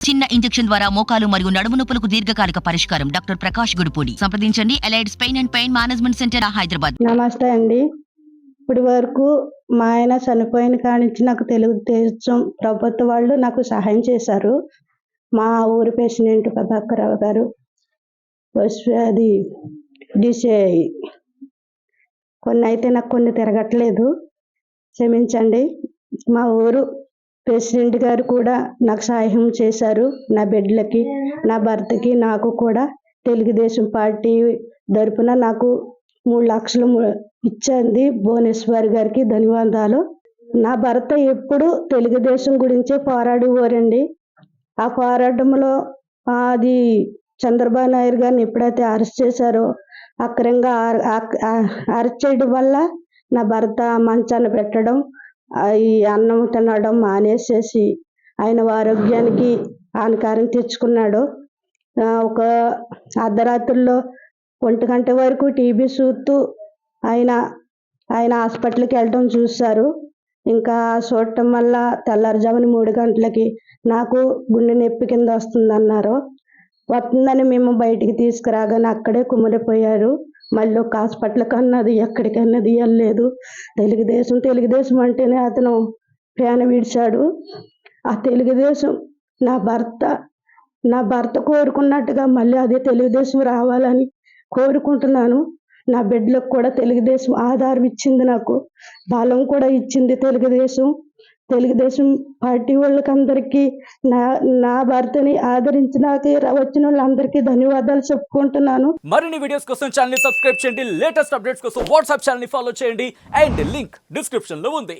చిన్న ఇంజెక్షన్ ద్వారా మోకాలు మరియు నడుము నొప్పులకు దీర్ఘకాలిక పరిష్కారం. డాక్టర్ ప్రకాష్ గుడిపూడి. సంప్రదించండి. Allieds pain and pain management centre, Hyderabad. నమస్తే అండి. ఇప్పటి వరకు మా ఆయన చనిపోయిన కానించి నాకు తెలుగుదేశం ప్రభుత్వ వాళ్ళు నాకు సహాయం చేశారు. మా ఊరి ప్రెసిడెంట్ ప్రభాకరరావు గారు అది డిసిఐ కొన్ని అయితే నాకు కొన్ని తిరగట్లేదు, క్షమించండి. మా ఊరు ప్రెసిడెంట్ గారు కూడా నాకు సహాయం చేశారు. నా బిడ్డలకి, నా భర్తకి, నాకు కూడా తెలుగుదేశం పార్టీ తరపున నాకు 3 లక్షలు ఇచ్చింది. భువనేశ్వర్ గారికి ధన్యవాదాలు. నా భర్త ఎప్పుడు తెలుగుదేశం గురించే పోరాడేవారండి. ఆ పోరాటంలో అది చంద్రబాబు నాయుడు గారిని ఎప్పుడైతే అరెస్ట్ చేశారో, అక్రమంగా అరెస్ట్ చేయడం వల్ల నా భర్త మంచాన పెట్టడం, ఈ అన్నం తినడం మానేసేసి ఆయన ఆరోగ్యానికి హానికారం తెచ్చుకున్నాడు. ఒక అర్ధరాత్రుల్లో 1 గంట వరకు టీబీ చూస్తూ ఆయన హాస్పిటల్కి వెళ్ళడం చూశారు. ఇంకా చూడటం వల్ల తెల్లారుజామున 3 గంటలకి నాకు గుండె నొప్పి కింద వస్తుందని మేము బయటికి తీసుకురాగానే అక్కడే కుమిలిపోయారు. మళ్ళీ ఒక హాస్పిటల్కి అన్నది, ఎక్కడికన్నది వెళ్ళలేదు. తెలుగుదేశం అంటేనే అతను ప్రాణం విడిచాడు. ఆ తెలుగుదేశం నా భర్త కోరుకున్నట్టుగా మళ్ళీ అదే తెలుగుదేశం రావాలని కోరుకుంటున్నాను. నా బిడ్డలకు కూడా తెలుగుదేశం ఆధారం ఇచ్చింది, నాకు బలం కూడా ఇచ్చింది తెలుగుదేశం పార్టీ వాళ్ళకందరికీ, నా భర్తని ఆదరించినాకే వచ్చిన వాళ్ళందరికీ ధన్యవాదాలు చెప్పుకుంటున్నాను. మరిన్ని వీడియోస్ కోసం ఛానల్ ని సబ్స్క్రైబ్ చేయండి. లేటెస్ట్ అప్డేట్స్ కోసం వాట్సాప్ ఛానల్ ని ఫాలో చేయండి. అండ్ లింక్ డిస్క్రిప్షన్ లో ఉంది.